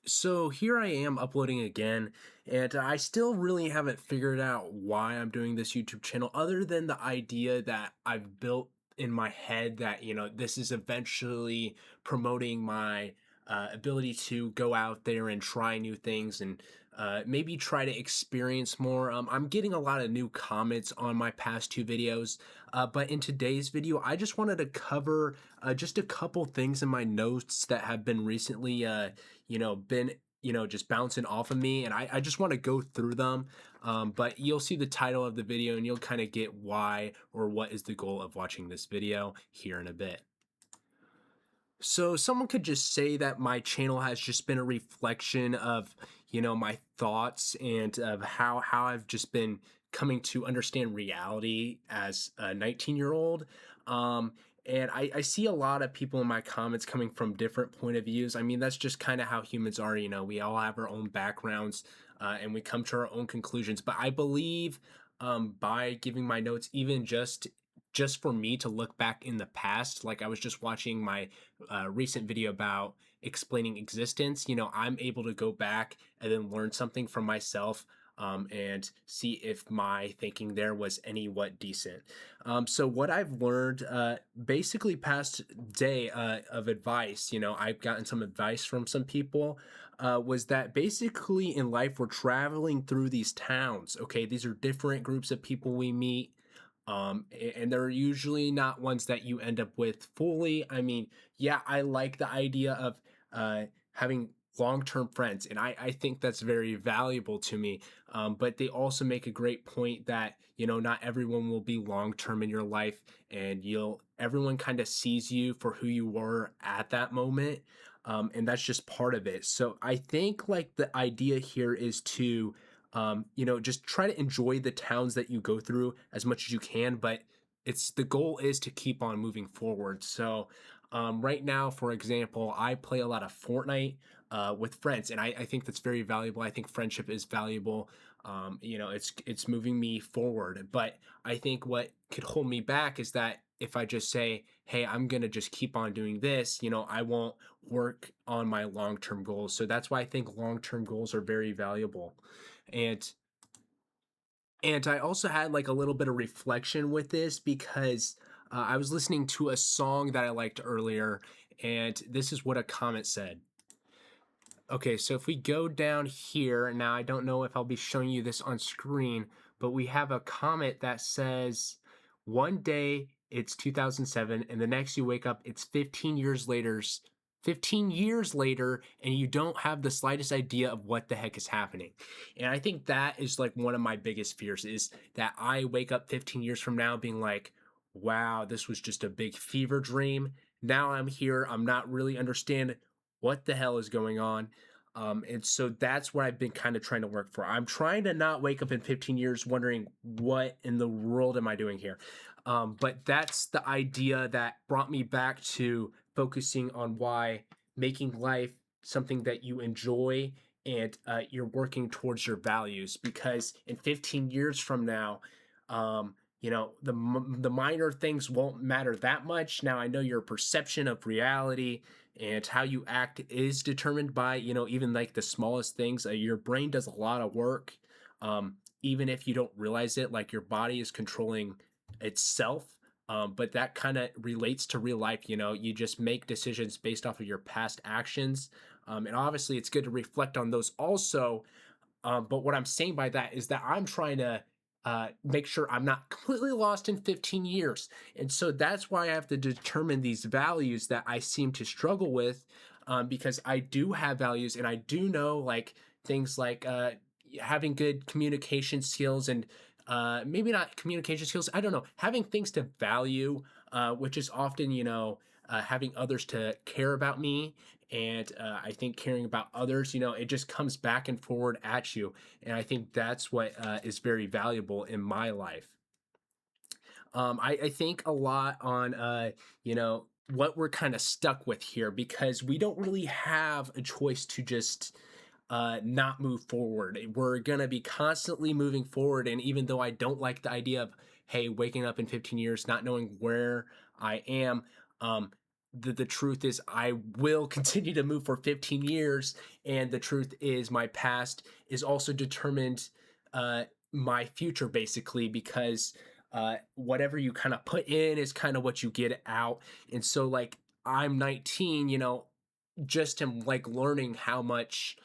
So here I am uploading again, and I still really haven't figured out why I'm doing this YouTube channel, other than the idea that I've built in my head that, this is eventually promoting my ability to go out there and try new things and maybe try to experience more. I'm getting a lot of new comments on my past two videos, but in today's video, I just wanted to cover just a couple things in my notes that have been recently been just bouncing off of me, and I just want to go through them. But you'll see the title of the video and you'll kind of get why or what is the goal of watching this video here in a bit. So someone could just say that my channel has just been a reflection of, my thoughts and of how I've just been coming to understand reality as a 19-year-old. And I see a lot of people in my comments coming from different point of views. I mean, that's just kind of how humans are. We all have our own backgrounds, and we come to our own conclusions. But I believe by giving my notes, even just for me to look back in the past, like I was just watching my recent video about explaining existence, I'm able to go back and then learn something from myself, and see if my thinking there was any what decent. So what I've learned, basically past day of advice, I've gotten some advice from some people, was that basically in life we're traveling through these towns. Okay, these are different groups of people we meet, and they're usually not ones that you end up with fully. I mean, yeah, I like the idea of having long-term friends, and I think that's very valuable to me. But they also make a great point that not everyone will be long-term in your life, and everyone kind of sees you for who you were at that moment, and that's just part of it. So I think like the idea here is to just try to enjoy the towns that you go through as much as you can, but it's the goal is to keep on moving forward. So right now, for example, I play a lot of Fortnite with friends, and I think that's very valuable. I think friendship is valuable. It's moving me forward, but I think what could hold me back is that if I just say, hey, I'm gonna just keep on doing this, I won't work on my long-term goals. So that's why I think long-term goals are very valuable. And I also had like a little bit of reflection with this because I was listening to a song that I liked earlier, and this is what a comment said. Okay, so if we go down here, now I don't know if I'll be showing you this on screen, but we have a comment that says, one day it's 2007, and the next you wake up, it's 15 years later, 15 years later, and you don't have the slightest idea of what the heck is happening. And I think that is like one of my biggest fears is that I wake up 15 years from now being like, wow, this was just a big fever dream. Now I'm here, I'm not really understand what the hell is going on. And so that's what I've been kind of trying to work for. I'm trying to not wake up in 15 years wondering what in the world am I doing here. But that's the idea that brought me back to focusing on why making life something that you enjoy and you're working towards your values. Because in 15 years from now, the minor things won't matter that much. Now I know your perception of reality and how you act is determined by even like the smallest things. Your brain does a lot of work, even if you don't realize it, like your body is controlling itself. But that kind of relates to real life. You just make decisions based off of your past actions, and obviously it's good to reflect on those also. But what I'm saying by that is that I'm trying to make sure I'm not completely lost in 15 years. And so that's why I have to determine these values that I seem to struggle with, because I do have values and I do know like things like having good communication skills and maybe not communication skills. I don't know, having things to value, which is often, having others to care about me. And I think caring about others, it just comes back and forward at you. And I think that's what is very valuable in my life. I think a lot on, what we're kind of stuck with here because we don't really have a choice to just not move forward. We're going to be constantly moving forward. And even though I don't like the idea of, hey, waking up in 15 years, not knowing where I am, um, the truth is I will continue to move for 15 years, and the truth is my past is also determined uh my future, basically, because whatever you kind of put in is kind of what you get out. And so like I'm 19, just am like learning how much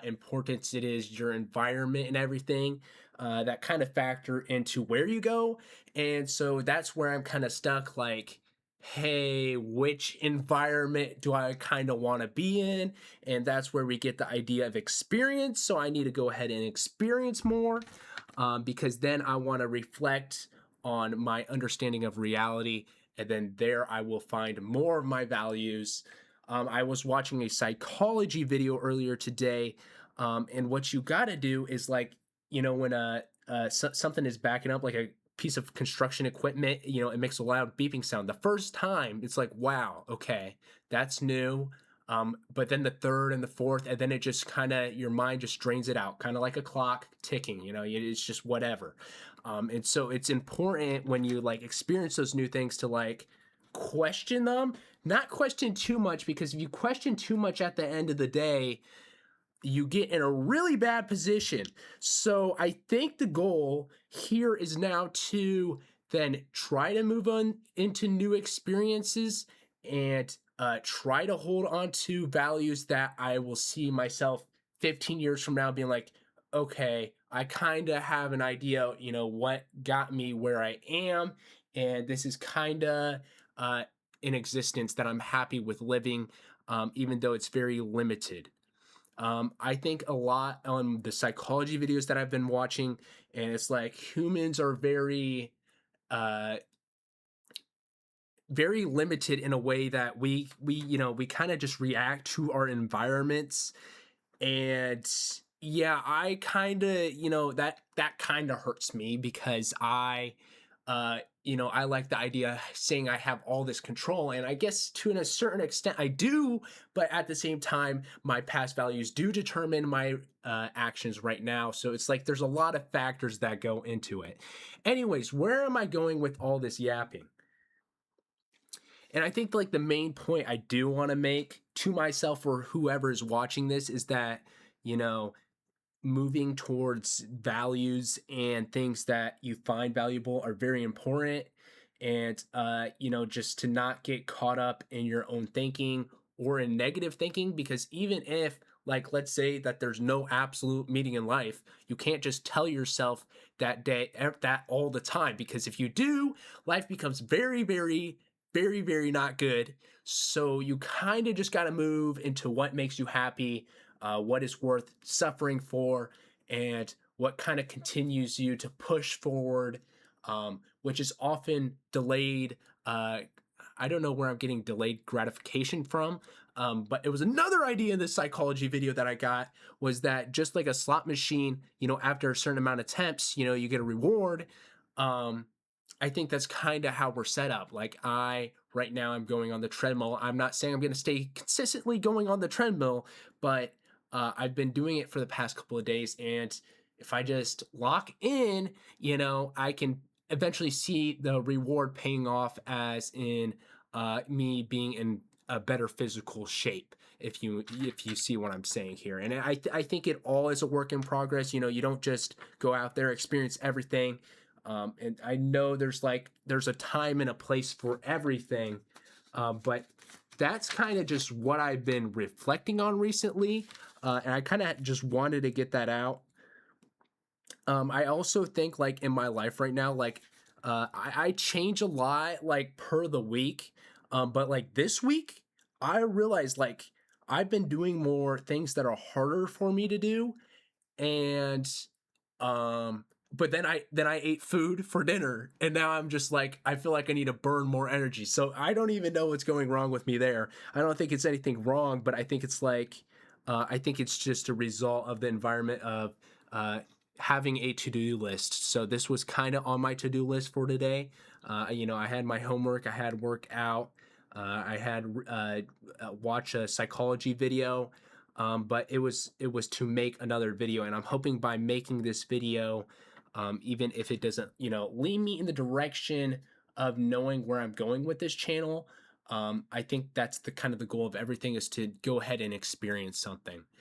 importance it is your environment and everything that kind of factor into where you go. And so that's where I'm kind of stuck, like, hey, which environment do I kind of want to be in? And that's where we get the idea of experience. So I need to go ahead and experience more, because then I want to reflect on my understanding of reality. And then there I will find more of my values. I was watching a psychology video earlier today, and what you got to do is like, when something is backing up, like a piece of construction equipment, it makes a loud beeping sound. The first time, it's like, wow, okay, that's new. But then the third and the fourth, and then it just kind of, your mind just drains it out, kind of like a clock ticking. It's just whatever. And so it's important when you like experience those new things to like question them, not question too much, because if you question too much at the end of the day, you get in a really bad position. So I think the goal here is now to then try to move on into new experiences, and try to hold on to values that I will see myself 15 years from now being like, okay, I kind of have an idea, what got me where I am. And this is kind of uh, an existence that I'm happy with living, even though it's very limited. I think a lot on the psychology videos that I've been watching, and it's like humans are uh, very limited in a way that we kind of just react to our environments. And yeah, I kind of, that kind of hurts me, because I like the idea saying I have all this control, and I guess to a certain extent I do. But at the same time, my past values do determine my actions right now. So it's like there's a lot of factors that go into it. Anyways, where am I going with all this yapping? And I think like the main point I do want to make to myself or whoever is watching this is that, you know, moving towards values and things that you find valuable are very important. And just to not get caught up in your own thinking or in negative thinking, because even if, like, let's say that there's no absolute meaning in life, you can't just tell yourself that all the time, because if you do, life becomes very, very, very, very not good. So you kind of just got to move into what makes you happy, what is worth suffering for, and what kind of continues you to push forward, which is often delayed. I don't know where I'm getting delayed gratification from, but it was another idea in this psychology video that I got, was that just like a slot machine, after a certain amount of attempts, you get a reward. Um, I think that's kind of how we're set up. Like right now, I'm going on the treadmill. I'm not saying I'm going to stay consistently going on the treadmill, but I've been doing it for the past couple of days. And if I just lock in, I can eventually see the reward paying off, as in me being in a better physical shape. If you see what I'm saying here, and I think it all is a work in progress. You don't just go out there, experience everything. And I know there's a time and a place for everything, but that's kind of just what I've been reflecting on recently, and I kind of just wanted to get that out. I also think, like, in my life right now, like, I change a lot, like, per the week. But like this week, I realized, like, I've been doing more things that are harder for me to do. And um but then I ate food for dinner, and now I'm just like, I feel like I need to burn more energy. So I don't even know what's going wrong with me there. I don't think it's anything wrong, but I think it's like, I think it's just a result of the environment of uh having a to-do list. So this was kind of on my to-do list for today. I had my homework, I had work out, I had watch a psychology video, but it was to make another video, and I'm hoping by making this video, even if it doesn't lead me in the direction of knowing where I'm going with this channel, I think that's the kind of the goal of everything is to go ahead and experience something.